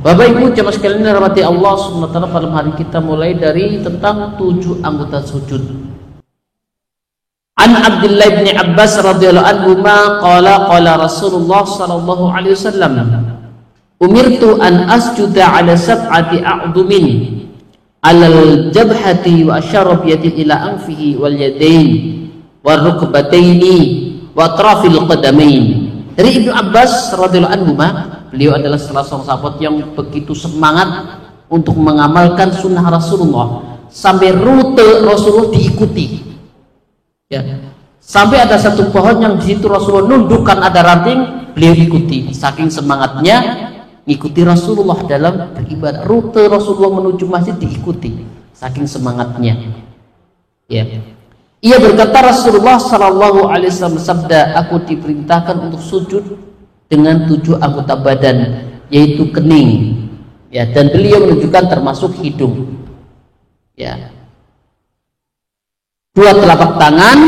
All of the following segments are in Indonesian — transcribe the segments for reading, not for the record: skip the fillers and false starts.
Bapak Ibu jemaah sekalian dirahmati Allah Subhanahu wa taala, pada hari kita mulai dari tentang 7 anggota sujud. An Abdullah bin Abbas radhiyallahu anhu qala Rasulullah sallallahu alaihi wasallam, umirtu an asjuda ala sab'ati a'dumin alal jabhati wa asyara bi yadi ila anfihi wal yadain war rukbataini wa atrafil qadamain. Dari Ibnu Abbas radhiyallahu anhu, beliau adalah salah seorang sahabat yang begitu semangat untuk mengamalkan sunnah Rasulullah sampai rute Rasulullah diikuti. Ya, sampai ada satu pohon yang di situ Rasulullah nundukkan ada ranting, beliau ikuti. Saking semangatnya ikuti Rasulullah dalam beribadah. Rute Rasulullah menuju masjid diikuti. Saking semangatnya. Ya. Ia berkata, Rasulullah sallallahu alaihi wasallam bersabda, aku diperintahkan untuk sujud dengan 7 anggota badan, yaitu kening. Ya, dan beliau menunjukkan termasuk hidung. Ya. 2 telapak tangan,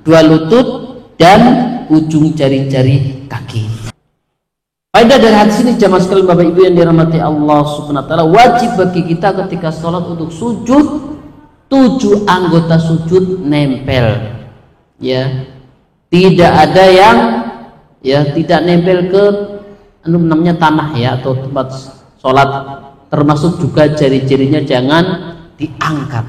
2 lutut, dan ujung jari-jari kaki. Faedah dari hadis ini jamaah sekalian Bapak Ibu yang dirahmati Allah Subhanahu wa taala, wajib bagi kita ketika sholat untuk sujud 7 anggota sujud nempel. Ya. Tidak ada yang tidak nempel ke namanya tanah ya, atau tempat sholat, termasuk juga jari-jarinya jangan diangkat.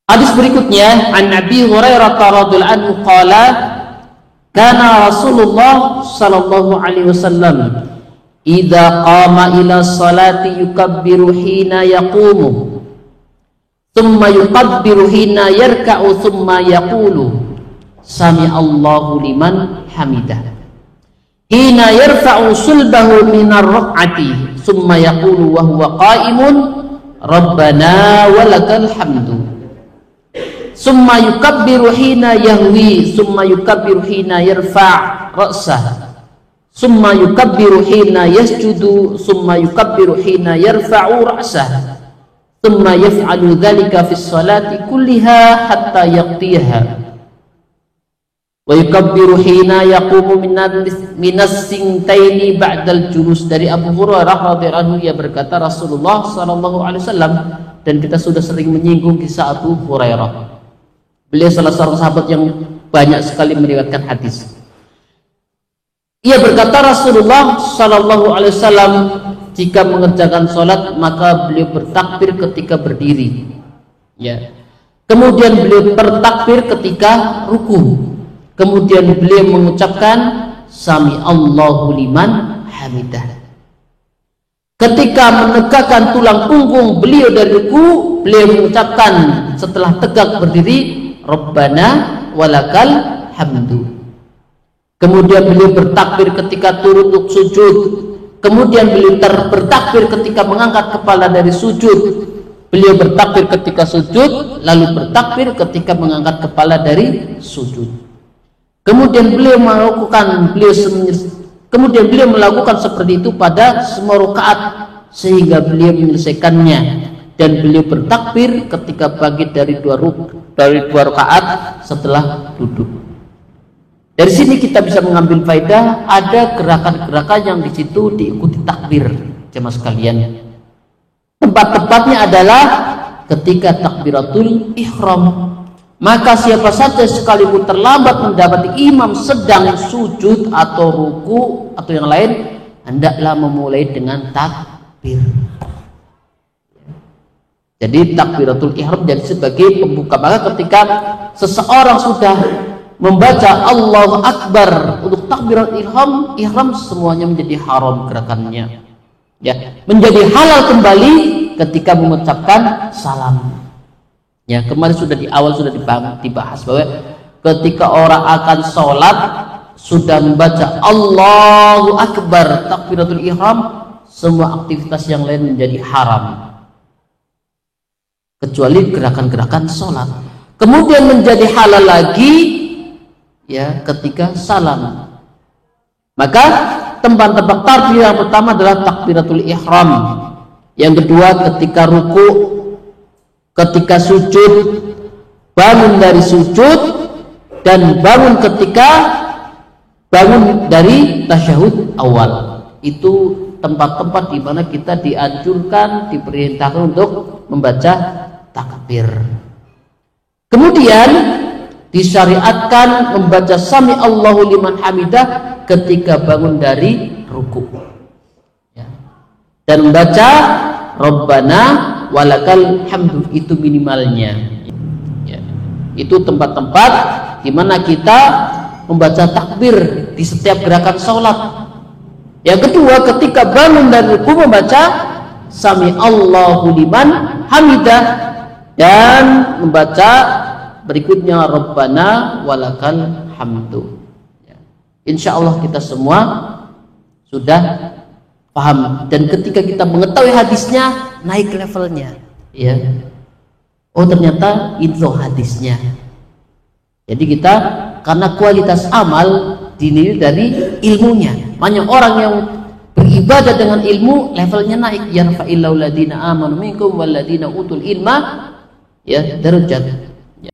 Hadis berikutnya, an Nabi Hurairah radhiyallahu anhu qala kana Rasulullah sallallahu alaihi wasallam idza qama ila salati yukabbiru hina yaqumu thumma yukabbiru hina yarka'u thumma yaqulu sami Allahu liman hamidah hina yarfa'u sulbahu minar raq'ati thumma yaqulu wa huwa qa'imun rabbana walakal hamdu summa yukabbiru hina yahwi summa yukabbiru hina yarfa' ra'sah summa yukabbiru hina yasjudu summa yukabbiru hina yarfa'u ra'sah summa yaf'alu dhalika fi sholati kulliha hatta yaqtiha wa yukabbiru hina yaqumu minas sintaini ba'dal julus. Dari Abu Hurairah radhiyallahu anhu, ia berkata Rasulullah sallallahu alaihi wasallam, dan kita sudah sering menyinggung kisah Abu Hurairah. Beliau salah seorang sahabat yang banyak sekali meriwayatkan hadis. Ia berkata Rasulullah sallallahu alaihi wasallam jika mengerjakan sholat maka beliau bertakbir ketika berdiri. Ya. Kemudian beliau bertakbir ketika ruku. Kemudian beliau mengucapkan sami Allahu liman hamidah. Ketika menegakkan tulang punggung beliau dari ruku, beliau mengucapkan setelah tegak berdiri, Rabbana walakal hamdu. Kemudian beliau bertakbir ketika turun untuk sujud. Kemudian beliau bertakbir ketika mengangkat kepala dari sujud. Beliau bertakbir ketika sujud, lalu bertakbir ketika mengangkat kepala dari sujud. Kemudian beliau melakukan seperti itu pada semua rakaat sehingga beliau menyelesaikannya, dan beliau bertakbir ketika bangkit dari dua rakaat setelah duduk. Dari sini kita bisa mengambil faedah, ada gerakan-gerakan yang di situ diikuti takbir, jemaah sekalian. Tempat-tempatnya adalah ketika takbiratul ihram. Maka siapa saja sekalipun terlambat mendapati imam sedang sujud atau ruku atau yang lain, hendaklah memulai dengan takbir. Jadi takbiratul ihram jadi sebagai pembuka. Maka ketika seseorang sudah membaca Allahu Akbar untuk takbiratul ihram semuanya menjadi haram gerakannya. Ya, menjadi halal kembali ketika mengucapkan salam. Ya, kemarin sudah di awal sudah dibahas bahwa ketika orang akan sholat sudah membaca Allahu Akbar takbiratul ihram, semua aktivitas yang lain menjadi haram kecuali gerakan-gerakan sholat. Kemudian menjadi halal lagi ya ketika salam. Maka tempat-tempat takbir yang pertama adalah takbiratul ihram, yang kedua ketika ruku, ketika sujud, bangun dari sujud, dan bangun ketika bangun dari tasyahud awal. itu tempat-tempat di mana kita dianjurkan, diperintahkan untuk membaca takbir. Kemudian disyariatkan membaca sami Allahu liman hamidah ketika bangun dari ruku, ya. Dan membaca Rabbana walakal hamdu itu minimalnya, ya. Itu tempat-tempat di mana kita membaca takbir di setiap gerakan sholat. Yang kedua, ketika bangun dari ruku membaca sami Allahu liman hamidah dan membaca berikutnya Rabbana walakal hamdu. Ya. Insya Allah kita semua sudah paham, dan ketika kita mengetahui hadisnya naik levelnya, ya. Oh ternyata itu hadisnya. Jadi kita karena kualitas amal dinilai dari ilmunya. Banyak orang yang beribadah dengan ilmu levelnya naik. Yarfa'illahu ladina amanu minkum wal ladina utul ilma, ya, darajat.